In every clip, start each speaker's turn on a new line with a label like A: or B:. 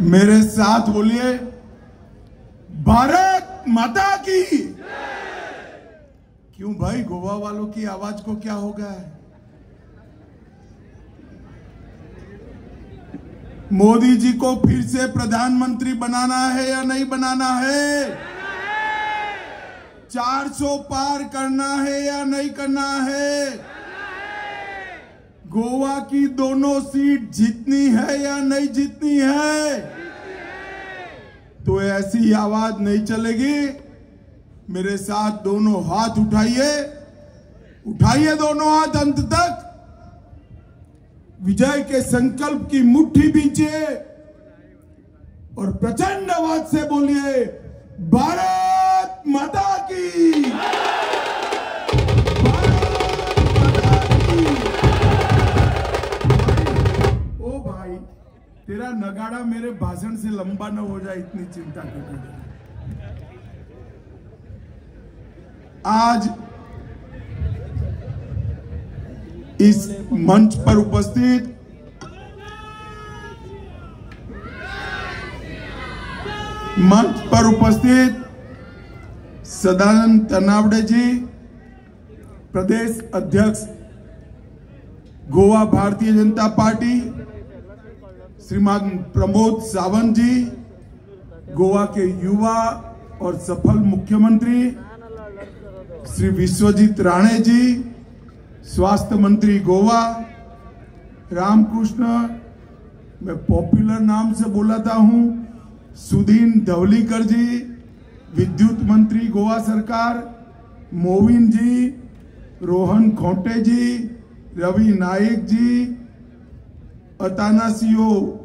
A: मेरे साथ बोलिए, भारत माता की। क्यों भाई, गोवा वालों की आवाज को क्या हो गया है? मोदी जी को फिर से प्रधानमंत्री बनाना है या नहीं बनाना है? 400 पार करना है या नहीं करना है? गोवा की दोनों सीट जीतनी है या नहीं जीतनी है? तो ऐसी आवाज नहीं चलेगी। मेरे साथ दोनों हाथ उठाइए, उठाइए दोनों हाथ अंत तक। विजय के संकल्प की मुट्ठी बींचिए और प्रचंड आवाज से बोलिए, भारत माता की। ओ भाई, तेरा नगाड़ा मेरे भाषण से लंबा न हो जाए, इतनी चिंता करते। आज इस मंच पर उपस्थित सदानंद तनावड़े जी, प्रदेश अध्यक्ष गोवा भारतीय जनता पार्टी, श्रीमान प्रमोद सावंत जी, गोवा के युवा और सफल मुख्यमंत्री श्री विश्वजीत राणे जी, स्वास्थ्य मंत्री गोवा, रामकृष्ण, मैं पॉपुलर नाम से बुलाता हूं, सुदीन धवलीकर जी, विद्युत मंत्री गोवा सरकार, मोविन जी, रोहन खोटे जी, रवि नायक जी, अतानासियो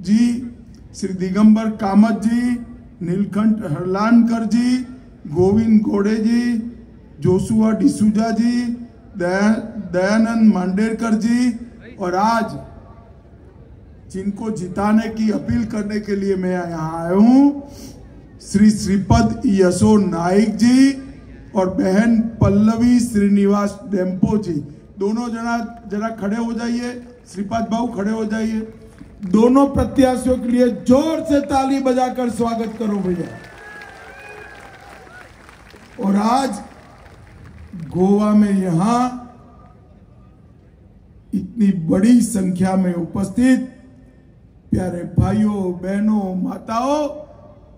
A: जी, श्री दिगंबर कामत जी, नीलकंठ हरलानकर जी, गोविंद गोड़े जी, जोशुआ डिसूजा जी, दयानंद मांडेरकर जी, और आज जिनको जिताने की अपील करने के लिए मैं यहाँ आया हूँ, श्री श्रीपद यशो नाइक जी और बहन पल्लवी श्रीनिवास डेम्पो जी। दोनों जरा खड़े हो जाइए, श्रीपद बाबू खड़े हो जाइए। दोनों प्रत्याशियों के लिए जोर से ताली बजाकर स्वागत करो भैया। और आज गोवा में यहां इतनी बड़ी संख्या में उपस्थित प्यारे भाइयों, बहनों, माताओं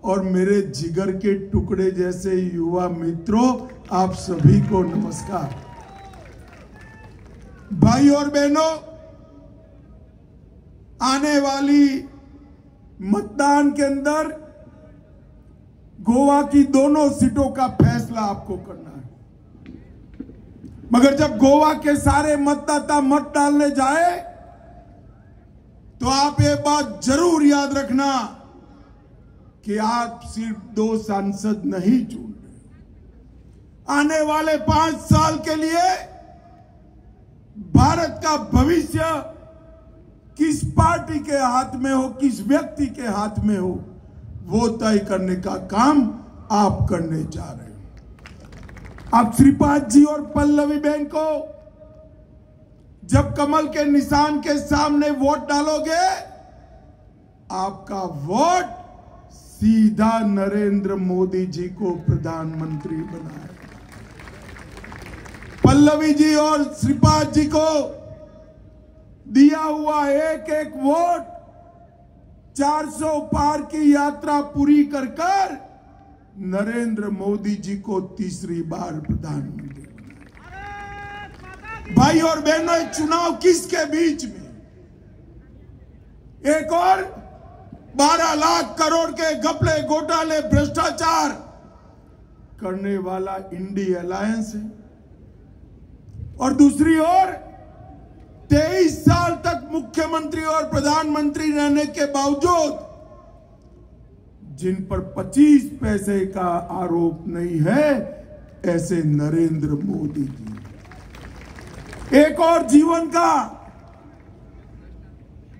A: और मेरे जिगर के टुकड़े जैसे युवा मित्रों, आप सभी को नमस्कार। भाई और बहनों, आने वाली मतदान के अंदर गोवा की दोनों सीटों का फैसला आपको करना है। मगर जब गोवा के सारे मतदाता मत डालने जाए तो आप ये बात जरूर याद रखना कि आप सिर्फ 2 सांसद नहीं चुन रहे। आने वाले 5 साल के लिए भारत का भविष्य किस पार्टी के हाथ में हो, किस व्यक्ति के हाथ में हो, वो तय करने का काम आप करने जा रहे हो। आप श्रीपाद जी और पल्लवी बहन को जब कमल के निशान के सामने वोट डालोगे, आपका वोट सीधा नरेंद्र मोदी जी को प्रधानमंत्री बनाएगा। पल्लवी जी और श्रीपाद जी को दिया हुआ एक एक वोट 400 पार की यात्रा पूरी कर कर नरेंद्र मोदी जी को तीसरी बार प्रधानमंत्री बनाएगा। भाई और बहनों, चुनाव किसके बीच में? एक और 12 लाख करोड़ के घपले, घोटाले, भ्रष्टाचार करने वाला इंडी अलायंस है, और दूसरी ओर 23 साल तक मुख्यमंत्री और प्रधानमंत्री रहने के बावजूद जिन पर 25 पैसे का आरोप नहीं है, ऐसे नरेंद्र मोदी जी। एक और जीवन का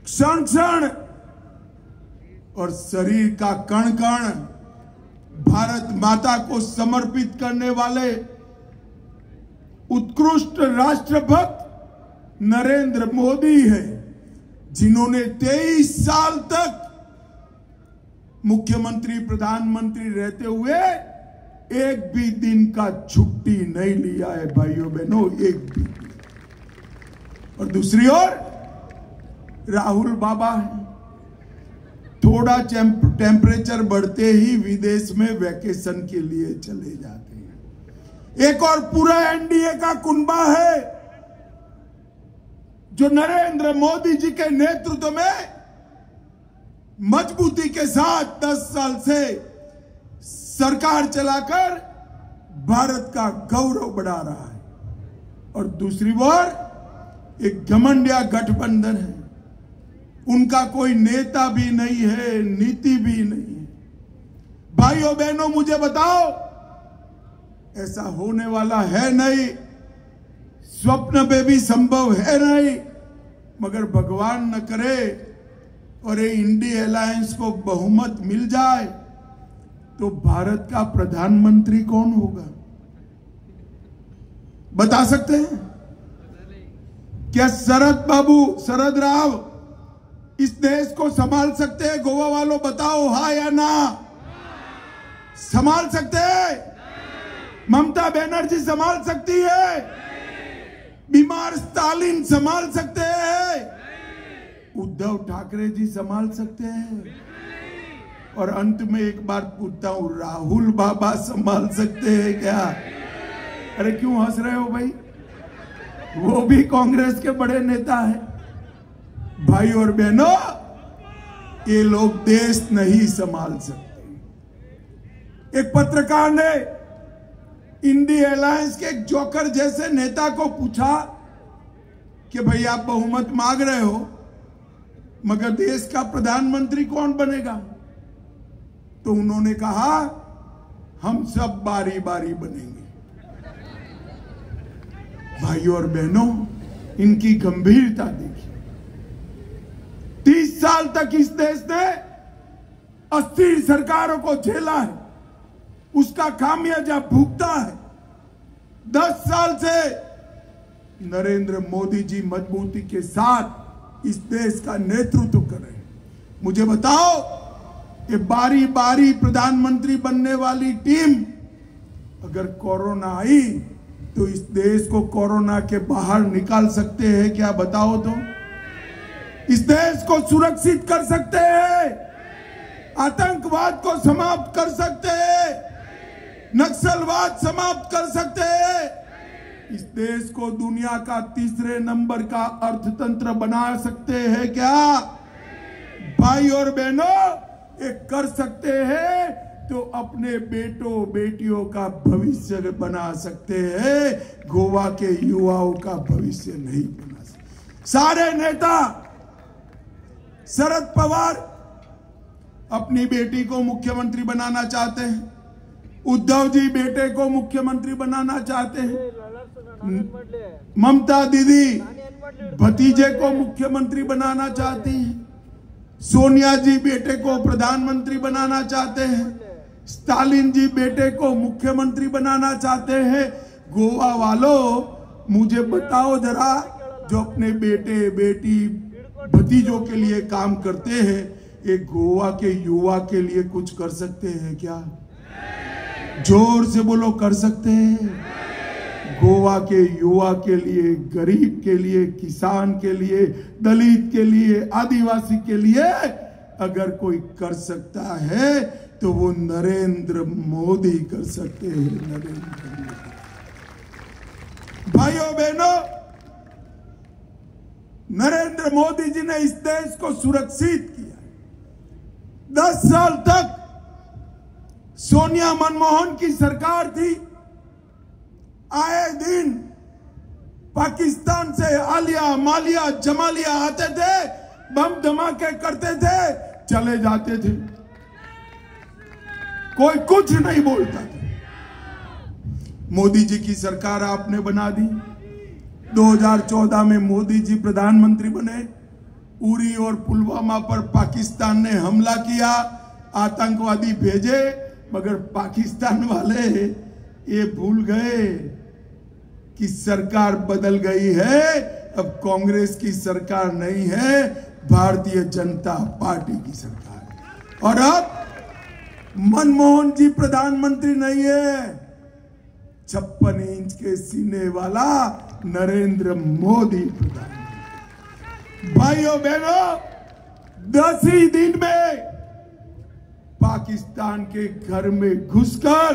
A: क्षण क्षण और शरीर का कण कण भारत माता को समर्पित करने वाले उत्कृष्ट राष्ट्रभक्त नरेंद्र मोदी है, जिन्होंने 23 साल तक मुख्यमंत्री प्रधानमंत्री रहते हुए एक भी दिन का छुट्टी नहीं लिया है भाइयों बहनों, एक भी। और दूसरी ओर राहुल बाबा है, थोड़ा टेम्परेचर बढ़ते ही विदेश में वैकेशन के लिए चले जाते हैं। एक और पूरा एनडीए का कुनबा है जो नरेंद्र मोदी जी के नेतृत्व में मजबूती के साथ 10 साल से सरकार चलाकर भारत का गौरव बढ़ा रहा है। और दूसरी ओर एक घमंडिया गठबंधन है, उनका कोई नेता भी नहीं है, नीति भी नहीं है। भाइयों बहनों, मुझे बताओ, ऐसा होने वाला है नहीं, स्वप्न में भी संभव है नहीं, मगर भगवान न करे और ये इंडिया अलायंस को बहुमत मिल जाए तो भारत का प्रधानमंत्री कौन होगा? बता सकते हैं क्या? शरद राव इस देश को संभाल सकते हैं? गोवा वालों बताओ, हाँ या ना? संभाल सकते हैं? ममता बनर्जी संभाल सकती है? बीमार स्टालिन संभाल सकते हैं? उद्धव ठाकरे जी संभाल सकते हैं? और अंत में एक बार पूछता हूं, राहुल बाबा संभाल सकते हैं क्या? अरे क्यों हंस रहे हो भाई? वो भी कांग्रेस के बड़े नेता हैं। भाई और बहनों, ये लोग देश नहीं संभाल सकते। एक पत्रकार ने इंडिया अलायंस के एक जोकर जैसे नेता को पूछा कि भाई आप बहुमत मांग रहे हो, मगर देश का प्रधानमंत्री कौन बनेगा? तो उन्होंने कहा, हम सब बारी बारी बनेंगे। भाइयों और बहनों, इनकी गंभीरता देखिए। 30 साल तक इस देश ने अस्थिर सरकारों को झेला है, उसका खामियाजा भुगता है। 10 साल से नरेंद्र मोदी जी मजबूती के साथ इस देश का नेतृत्व कर रहे हैं। मुझे बताओ, ये बारी बारी प्रधानमंत्री बनने वाली टीम अगर कोरोना आई तो इस देश को कोरोना के बाहर निकाल सकते हैं क्या? बताओ तो। इस देश को सुरक्षित कर सकते हैं, आतंकवाद को समाप्त कर सकते हैं, नक्सलवाद समाप्त कर सकते हैं, इस देश को दुनिया का 3रे नंबर का अर्थतंत्र बना सकते हैं क्या? भाई और बहनों, ये कर सकते हैं तो अपने बेटों बेटियों का भविष्य बना सकते हैं, गोवा के युवाओं का भविष्य नहीं बना सकते। सारे नेता, शरद पवार अपनी बेटी को मुख्यमंत्री बनाना चाहते हैं, उद्धव जी बेटे को मुख्यमंत्री बनाना चाहते हैं, ममता दीदी भतीजे को मुख्यमंत्री बनाना चाहती हैं, सोनिया जी बेटे को प्रधानमंत्री बनाना चाहते हैं, स्टालिन जी बेटे को मुख्यमंत्री बनाना चाहते हैं। गोवा वालों, मुझे बताओ जरा, जो अपने बेटे बेटी भतीजों के लिए काम करते हैं, ये गोवा के युवा के लिए कुछ कर सकते हैं क्या? जोर से बोलो, कर सकते हैं? गोवा के युवा के लिए, गरीब के लिए, किसान के लिए, दलित के लिए, आदिवासी के लिए अगर कोई कर सकता है तो वो नरेंद्र मोदी कर सकते हैं। नरेंद्र मोदी। भाइयों बहनों, नरेंद्र मोदी जी ने इस देश को सुरक्षित किया। 10 साल तक सोनिया मनमोहन की सरकार थी, आए दिन पाकिस्तान से आलिया मालिया जमालिया आते थे, बम धमाके करते थे, चले जाते थे, कोई कुछ नहीं बोलता था। मोदी जी की सरकार आपने बना दी। 2014 में मोदी जी प्रधानमंत्री बने, उरी और पुलवामा पर पाकिस्तान ने हमला किया, आतंकवादी भेजे, मगर पाकिस्तान वाले ये भूल गए कि सरकार बदल गई है, अब कांग्रेस की सरकार नहीं है, भारतीय जनता पार्टी की सरकार है। और अब मनमोहन जी प्रधानमंत्री नहीं है, 56 इंच के सीने वाला नरेंद्र मोदी प्रधानमंत्री। भाइयों बहनों, 10 ही दिन में पाकिस्तान के घर में घुसकर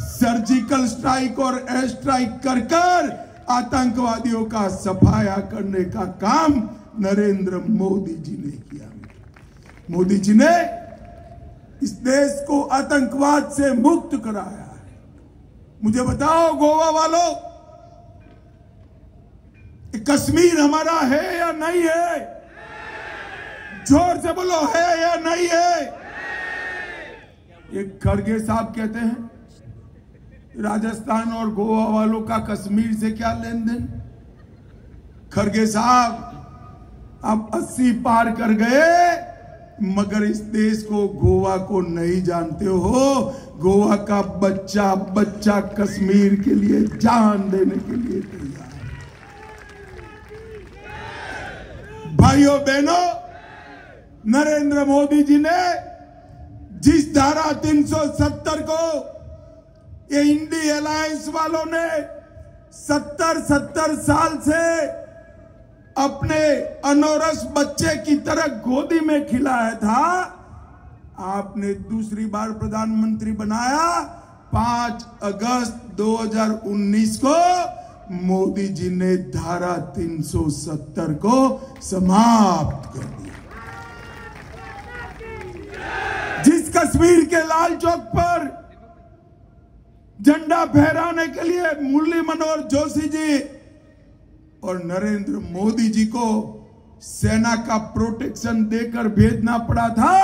A: सर्जिकल स्ट्राइक और एयर स्ट्राइक कर आतंकवादियों का सफाया करने का काम नरेंद्र मोदी जी ने किया। मोदी जी ने इस देश को आतंकवाद से मुक्त कराया है। मुझे बताओ गोवा वालों, कश्मीर हमारा है या नहीं है? जोर से बोलो, है या नहीं है? ये खड़गे साहब कहते हैं राजस्थान और गोवा वालों का कश्मीर से क्या लेन देन। खड़गे साहब, आप 80 पार कर गए, मगर इस देश को, गोवा को नहीं जानते हो। गोवा का बच्चा बच्चा कश्मीर के लिए जान देने के लिए तैयार है। भाइयों बहनों, नरेंद्र मोदी जी ने जिस धारा 370 को ये इंडी अलायंस वालों ने 70 साल से अपने अनौरस बच्चे की तरह गोदी में खिलाया था, आपने दूसरी बार प्रधानमंत्री बनाया। 5 अगस्त 2019 को मोदी जी ने धारा 370 को समाप्त कर दिया। जिस कश्मीर के लाल चौक पर झंडा फहराने के लिए मुरली मनोहर जोशी जी और नरेंद्र मोदी जी को सेना का प्रोटेक्शन देकर भेजना पड़ा था,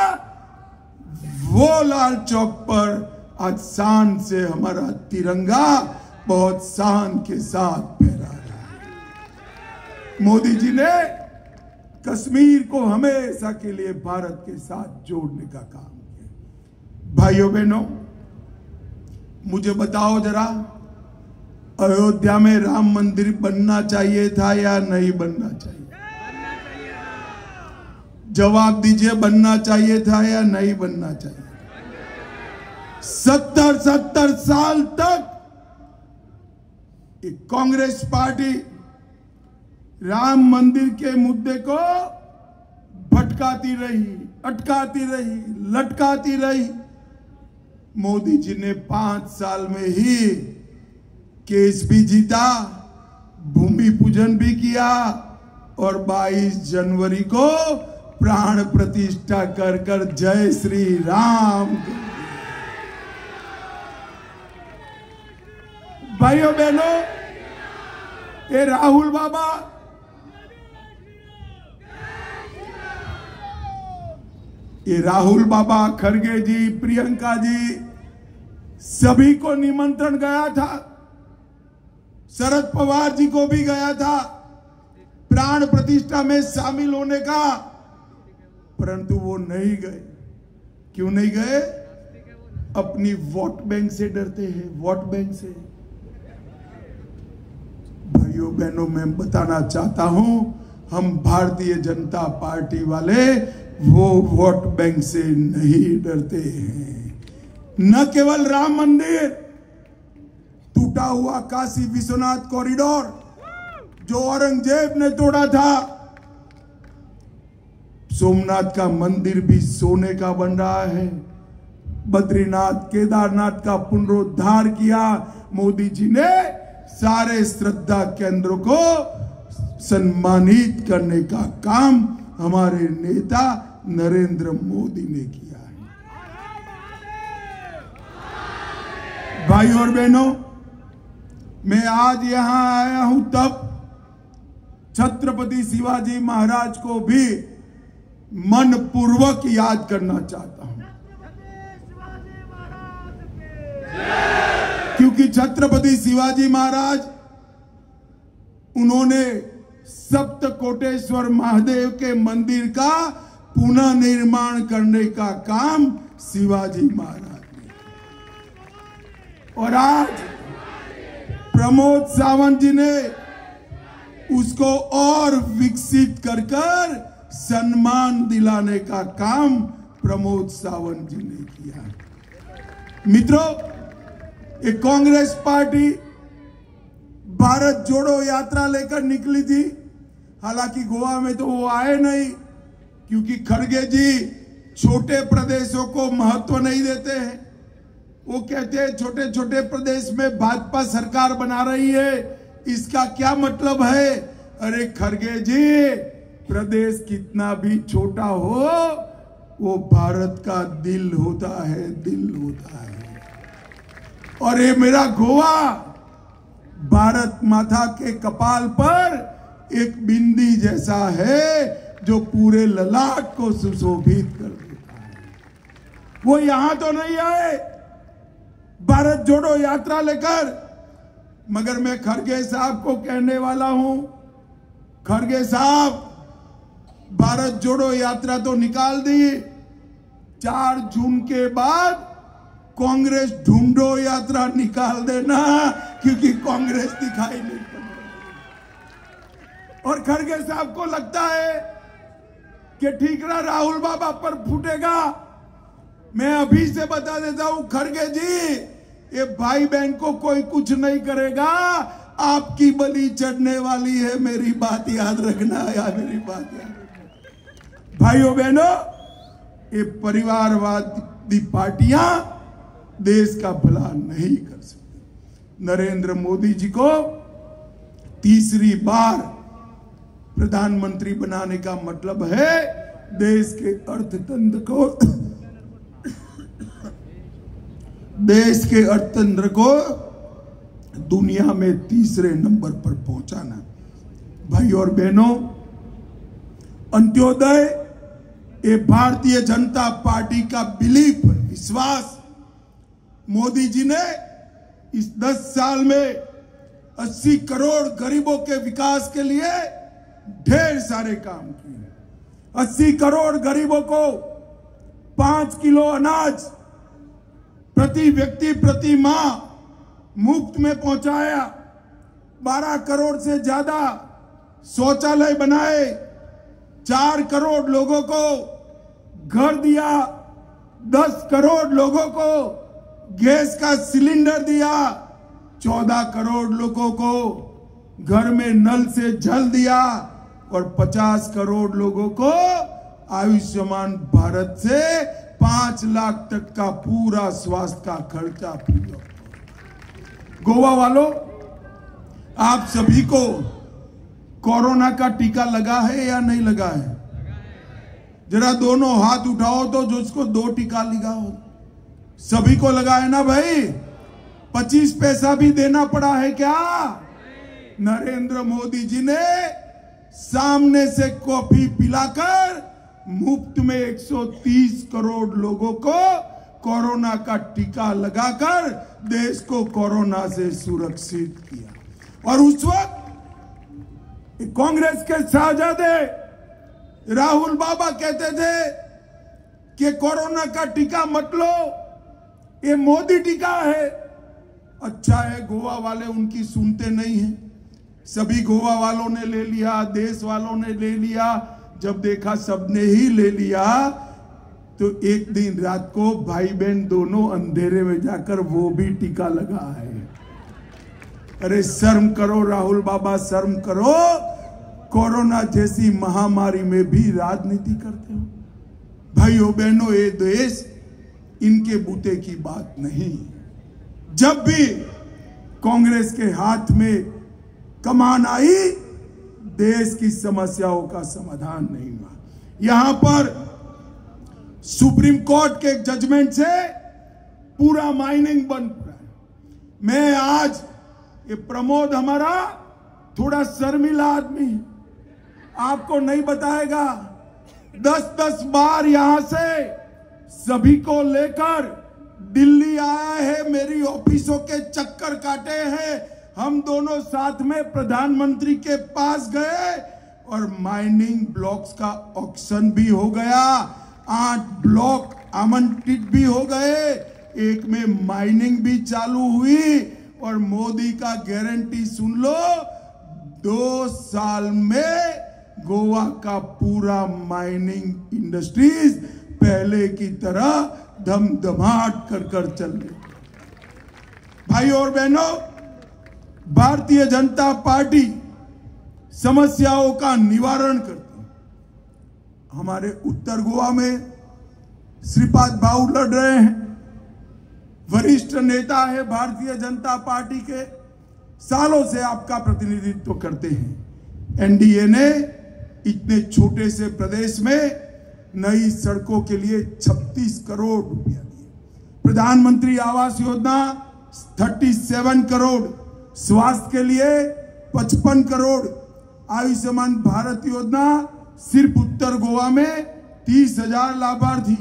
A: वो लाल चौक पर आज शान से हमारा तिरंगा बहुत शान के साथ फहरा रहा है। मोदी जी ने कश्मीर को हमेशा के लिए भारत के साथ जोड़ने का काम किया। भाइयों बहनों, मुझे बताओ जरा, अयोध्या में राम मंदिर बनना चाहिए था या नहीं बनना चाहिए? जवाब दीजिए, बनना चाहिए था या नहीं बनना चाहिए? 70 साल तक कांग्रेस पार्टी राम मंदिर के मुद्दे को भटकाती रही, अटकाती रही, लटकाती रही। मोदी जी ने 5 साल में ही केस भी जीता, भूमि पूजन भी किया और 22 जनवरी को प्राण प्रतिष्ठा कर कर जय श्री राम। भाइयों बहनों, ये राहुल बाबा, ये राहुल बाबा, खड़गे जी, प्रियंका जी, सभी को निमंत्रण गया था। शरद पवार जी को भी गया था प्राण प्रतिष्ठा में शामिल होने का, परंतु वो नहीं गए। क्यों नहीं गए? अपनी वोट बैंक से डरते हैं, वोट बैंक से। भाइयों बहनों, मैं बताना चाहता हूं, हम भारतीय जनता पार्टी वाले वो वोट बैंक से नहीं डरते हैं। न केवल राम मंदिर, टूटा हुआ काशी विश्वनाथ कॉरिडोर जो औरंगजेब ने तोड़ा था, सोमनाथ का मंदिर भी सोने का बन रहा है। बद्रीनाथ, केदारनाथ का पुनरुद्धार किया मोदी जी ने। सारे श्रद्धा केंद्रों को सम्मानित करने का काम हमारे नेता नरेंद्र मोदी ने किया है। भाइयों और बहनों, मैं आज यहां आया हूं तब छत्रपति शिवाजी महाराज को भी मनपूर्वक याद करना चाहता हूं, क्योंकि छत्रपति शिवाजी महाराज, उन्होंने सप्तकोटेश्वर महादेव के मंदिर का पुनः निर्माण करने का काम शिवाजी महाराज ने। और आज प्रमोद सावंत जी ने उसको और विकसित कर सम्मान दिलाने का काम प्रमोद सावंत जी ने किया। मित्रों, एक कांग्रेस पार्टी भारत जोड़ो यात्रा लेकर निकली थी। हालांकि गोवा में तो वो आए नहीं, क्योंकि खड़गे जी छोटे प्रदेशों को महत्व नहीं देते हैं। वो कहते हैं छोटे छोटे प्रदेश में भाजपा सरकार बना रही है, इसका क्या मतलब है। अरे खड़गे जी, प्रदेश कितना भी छोटा हो, वो भारत का दिल होता है, दिल होता है। और ये मेरा गोवा भारत माता के कपाल पर एक बिंदी जैसा है, जो पूरे ललाट को सुशोभित कर देता है। वो यहां तो नहीं आए भारत जोड़ो यात्रा लेकर, मगर मैं खड़गे साहब को कहने वाला हूं, खड़गे साहब, भारत जोड़ो यात्रा तो निकाल दी, 4 जून के बाद कांग्रेस ढूंढो यात्रा निकाल देना, क्योंकि कांग्रेस दिखाई नहीं पड़ रही। और खड़गे साहब को लगता है कि ठीकरा राहुल बाबा पर फूटेगा। मैं अभी से बता देता हूं खड़गे जी, ये भाई बहन को कोई कुछ नहीं करेगा, आपकी बलि चढ़ने वाली है। मेरी बात याद रखना, या मेरी बात याद रखना। भाइयों बहनों, ये परिवारवादी पार्टियां देश का भला नहीं कर सकती। नरेंद्र मोदी जी को तीसरी बार प्रधानमंत्री बनाने का मतलब है देश के अर्थतंत्र को दुनिया में तीसरे नंबर पर पहुंचाना। भाई और बहनों, अंत्योदय ये भारतीय जनता पार्टी का बिलीफ, विश्वास। मोदी जी ने इस 10 साल में 80 करोड़ गरीबों के विकास के लिए ढेर सारे काम किए। 80 करोड़ गरीबों को 5 किलो अनाज प्रति व्यक्ति प्रति माह मुफ्त में पहुंचाया। 12 करोड़ से ज्यादा शौचालय बनाए। 4 करोड़ लोगों को घर दिया। 10 करोड़ लोगों को गैस का सिलेंडर दिया। 14 करोड़ लोगों को घर में नल से जल दिया और 50 करोड़ लोगों को आयुष्मान भारत से 5 लाख तक का पूरा स्वास्थ्य का खर्चा फ्री। गोवा वालों, आप सभी को कोरोना का टीका लगा है या नहीं लगा है? जरा दोनों हाथ उठाओ तो जो उसको 2 टीका लगा हो। सभी को लगा है ना भाई? 25 पैसा भी देना पड़ा है क्या? नरेंद्र मोदी जी ने सामने से कॉफी पिलाकर मुफ्त में 130 करोड़ लोगों को कोरोना का टीका लगाकर देश को कोरोना से सुरक्षित किया। और उस वक्त कांग्रेस के शाहजादे राहुल बाबा कहते थे कि कोरोना का टीका मत लो, ये मोदी टीका है। अच्छा है, गोवा वाले उनकी सुनते नहीं हैं। सभी गोवा वालों ने ले लिया, देश वालों ने ले लिया। जब देखा सबने ही ले लिया, तो एक दिन रात को भाई बहन दोनों अंधेरे में जाकर वो भी टीका लगा है। अरे शर्म करो राहुल बाबा, शर्म करो। कोरोना जैसी महामारी में भी राजनीति करते हो। भाइयों बहनों, ये देश इनके बूते की बात नहीं। जब भी कांग्रेस के हाथ में कमान आई, देश की समस्याओं का समाधान नहीं हुआ। यहां पर सुप्रीम कोर्ट के जजमेंट से पूरा माइनिंग बंद हो रहा है। मैं आज ये प्रमोद हमारा थोड़ा शर्मिला आदमी है, आपको नहीं बताएगा। 10-10 बार यहां से सभी को लेकर दिल्ली आया है, मेरी ऑफिसों के चक्कर काटे हैं। हम दोनों साथ में प्रधानमंत्री के पास गए और माइनिंग ब्लॉक्स का ऑक्शन भी हो गया। 8 ब्लॉक आवंटित भी हो गए, एक में माइनिंग भी चालू हुई। और मोदी का गारंटी सुन लो, 2 साल में गोवा का पूरा माइनिंग इंडस्ट्रीज पहले की तरह धमधमाट कर चल रही। भाई और बहनों, भारतीय जनता पार्टी समस्याओं का निवारण करती है। हमारे उत्तर गोवा में श्रीपाद भाऊ लड़ रहे हैं, वरिष्ठ नेता है भारतीय जनता पार्टी के, सालों से आपका प्रतिनिधित्व करते हैं। एनडीए ने इतने छोटे से प्रदेश में नई सड़कों के लिए 36 करोड़ रुपया दिए, प्रधानमंत्री आवास योजना 37 करोड़, स्वास्थ्य के लिए 55 करोड़, आयुष्मान भारत योजना सिर्फ उत्तर गोवा में 30,000 लाभार्थी,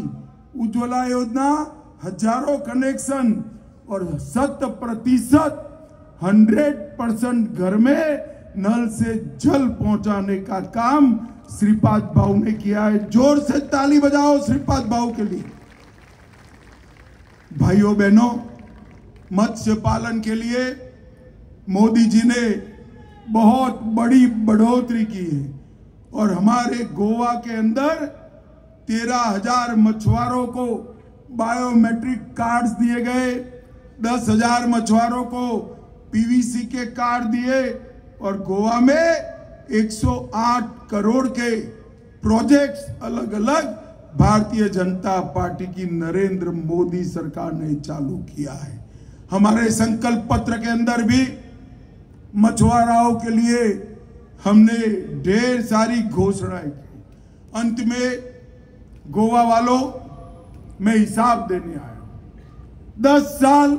A: उज्ज्वला योजना हजारों कनेक्शन और 100% घर में नल से जल पहुंचाने का काम श्रीपाद भाऊ ने किया है। जोर से ताली बजाओ श्रीपाद भाऊ के लिए। भाइयों बहनों, मत्स्य पालन के लिए मोदी जी ने बहुत बड़ी बढ़ोतरी की है और हमारे गोवा के अंदर 13,000 मछुआरों को बायोमेट्रिक कार्ड्स दिए गए, 10,000 मछुआरों को पीवीसी के कार्ड दिए और गोवा में 108 करोड़ के प्रोजेक्ट्स अलग अलग भारतीय जनता पार्टी की नरेंद्र मोदी सरकार ने चालू किया है। हमारे संकल्प पत्र के अंदर भी मछुआरों के लिए हमने ढेर सारी घोषणाएं की। अंत में गोवा वालों, मैं हिसाब देने आया हूं। 10 साल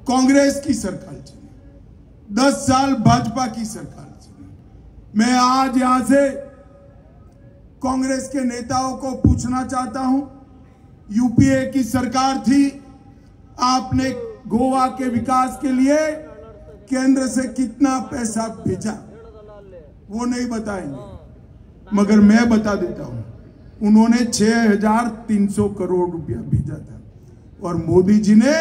A: कांग्रेस की सरकार चली, 10 साल भाजपा की सरकार चली। मैं आज यहां से कांग्रेस के नेताओं को पूछना चाहता हूं, यूपीए की सरकार थी, आपने गोवा के विकास के लिए केंद्र से कितना पैसा भेजा? वो नहीं बताएंगे, मगर मैं बता देता हूं, उन्होंने 6,300 करोड़ रुपया भेजा था और मोदी जी ने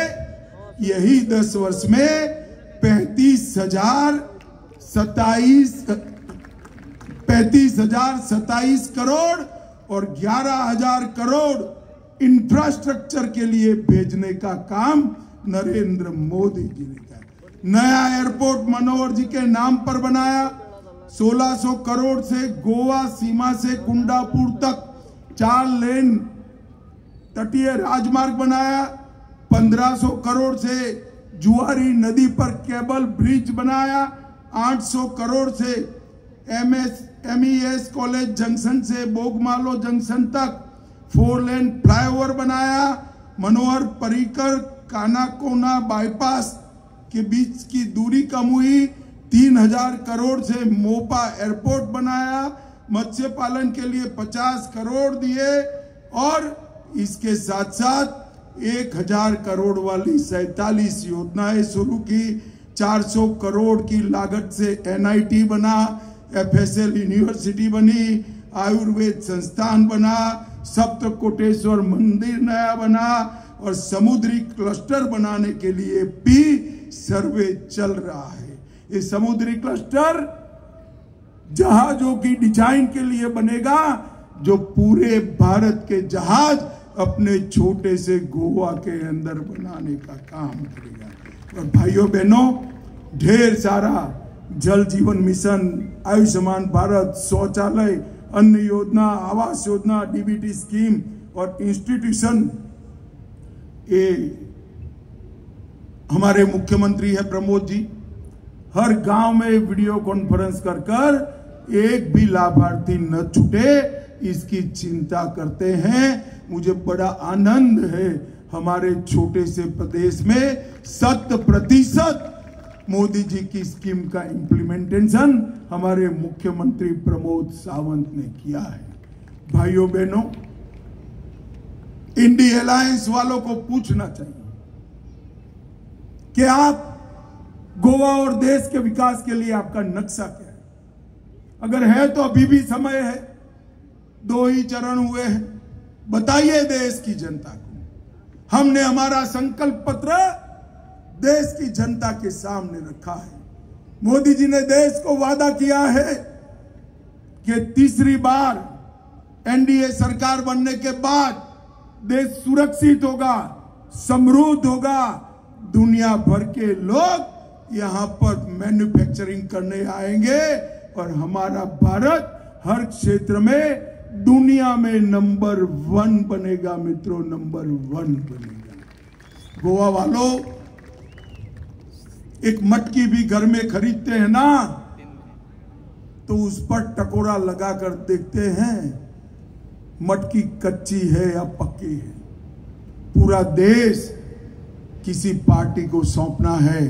A: यही 10 वर्ष में 35,027 करोड़ और 11,000 करोड़ इंफ्रास्ट्रक्चर के लिए भेजने का काम नरेंद्र मोदी जी ने किया। नया एयरपोर्ट मनोहर जी के नाम पर बनाया, 1600 करोड़ से गोवा सीमा से कुंडापुर तक 4 लेन तटीय राजमार्ग बनाया, 1500 करोड़ से जुआरी नदी पर केबल ब्रिज बनाया, 800 करोड़ से MES कॉलेज जंक्शन से बोगमालो जंक्शन तक 4 लेन फ्लाईओवर बनाया, मनोहर पर्रिकर कानाकोना बाईपास के बीच की दूरी कम हुई, 3,000 करोड़ से मोपा एयरपोर्ट बनाया, मत्स्य पालन के लिए 50 करोड़ दिए और इसके साथ साथ 1,000 करोड़ वाली 47 योजनाएं शुरू की। 400 करोड़ की लागत से NIT बना, FSL यूनिवर्सिटी बनी, आयुर्वेद संस्थान बना, सप्तकोटेश्वर मंदिर नया बना और समुद्री क्लस्टर बनाने के लिए भी सर्वे चल रहा है। ये समुद्री क्लस्टर जहाजों की डिजाइन के लिए बनेगा, जो पूरे भारत के जहाज अपने छोटे से गोवा के अंदर बनाने का काम करेगा। और भाइयों बहनों, ढेर सारा जल जीवन मिशन, आयुष्मान भारत, शौचालय, अन्न योजना, आवास योजना, DBT स्कीम और इंस्टीट्यूशन, ये हमारे मुख्यमंत्री है प्रमोद जी, हर गांव में वीडियो कॉन्फ्रेंस कर एक भी लाभार्थी न छूटे इसकी चिंता करते हैं। मुझे बड़ा आनंद है, हमारे छोटे से प्रदेश में 100% मोदी जी की स्कीम का इंप्लीमेंटेशन हमारे मुख्यमंत्री प्रमोद सावंत ने किया है। भाइयों बहनों, इंडी अलायंस वालों को पूछना चाहिए कि आप गोवा और देश के विकास के लिए आपका नक्शा क्या है? अगर है तो अभी भी समय है, 2 ही चरण हुए हैं, बताइए देश की जनता को। हमने हमारा संकल्प पत्र देश की जनता के सामने रखा है। मोदी जी ने देश को वादा किया है कि तीसरी बार एनडीए सरकार बनने के बाद देश सुरक्षित होगा, समृद्ध होगा, दुनिया भर के लोग यहां पर मैन्युफैक्चरिंग करने आएंगे और हमारा भारत हर क्षेत्र में दुनिया में नंबर 1 बनेगा मित्रों, नंबर 1 बनेगा। गोवा वालों, एक मटकी भी घर में खरीदते हैं ना तो उस पर टकोरा लगाकर देखते हैं मटकी कच्ची है या पक्की है। पूरा देश किसी पार्टी को सौंपना है।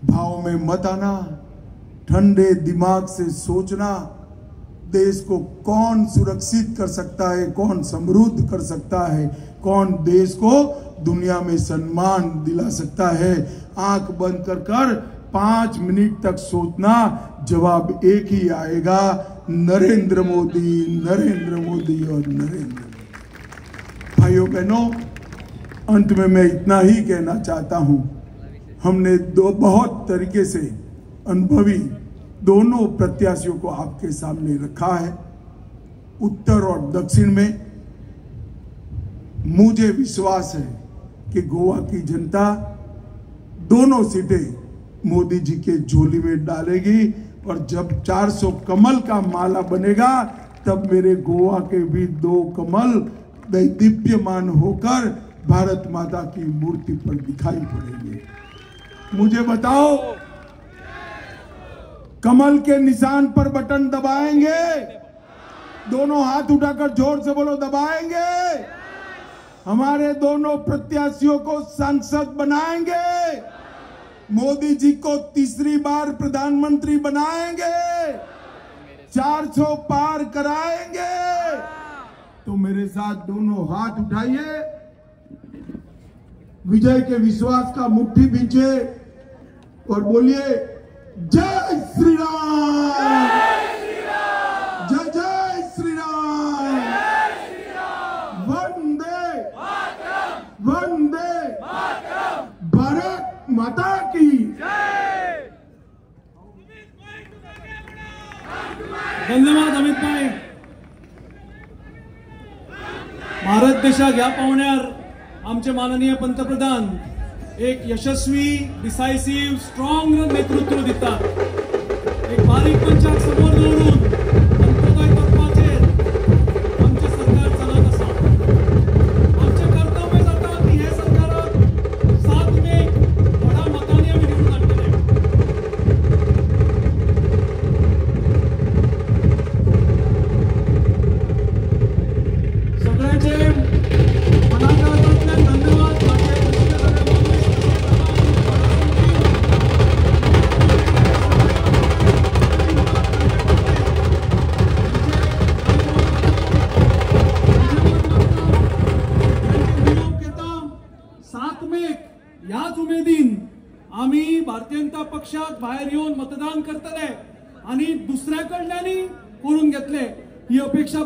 A: भाव में मत आना, ठंडे दिमाग से सोचना, देश को कौन सुरक्षित कर सकता है, कौन समृद्ध कर सकता है, कौन देश को दुनिया में सम्मान दिला सकता है। आंख बंद कर 5 मिनट तक सोचना, जवाब एक ही आएगा, नरेंद्र मोदी, नरेंद्र मोदी और नरेंद्र मोदी। भाइयों बहनों, अंत में मैं इतना ही कहना चाहता हूं, हमने बहुत तरीके से अनुभवी दोनों प्रत्याशियों को आपके सामने रखा है। उत्तर और दक्षिण में मुझे विश्वास है कि गोवा की जनता दोनों सीटें मोदी जी के झोली में डालेगी और जब 400 कमल का माला बनेगा तब मेरे गोवा के भी 2 कमल दीप्यमान होकर भारत माता की मूर्ति पर दिखाई पड़ेंगे। मुझे बताओ, कमल के निशान पर बटन दबाएंगे? दोनों हाथ उठाकर जोर से बोलो, दबाएंगे। हमारे दोनों प्रत्याशियों को सांसद बनाएंगे, मोदी जी को तीसरी बार प्रधानमंत्री बनाएंगे, 400 पार कराएंगे। तो मेरे साथ दोनों हाथ उठाइए, विजय के विश्वास का मुट्ठी भींचे और बोलिए, जय श्री राम, जय जय श्री राम, वंदे वंदे भारत माता की जय।
B: धन्यवाद अमित भाई। भारत देशाक ह्या पावण्यार आमचे माननीय पंतप्रधान एक यशस्वी, डिसायसिव्ह, स्ट्रॉंग नेतृत्व दितात। एक बारीक पंचाक समोर दवरून अंत्योदय तत्वाचेर आमचे सरकार चलत आसा। आमचे कर्तव्य जाता की हे सरकाराक 7 मे व्हडा मतांनी आमी निवडून हाडटले। सगळ्यांचे मनांतल्यान धन्यवाद। ह्याच उमेदीन आम्ही भारतीय जनता पक्षाक भायर येऊन मतदान करतले आणि दुसऱ्या कडल्यानी करून घेतले ही अपेक्षा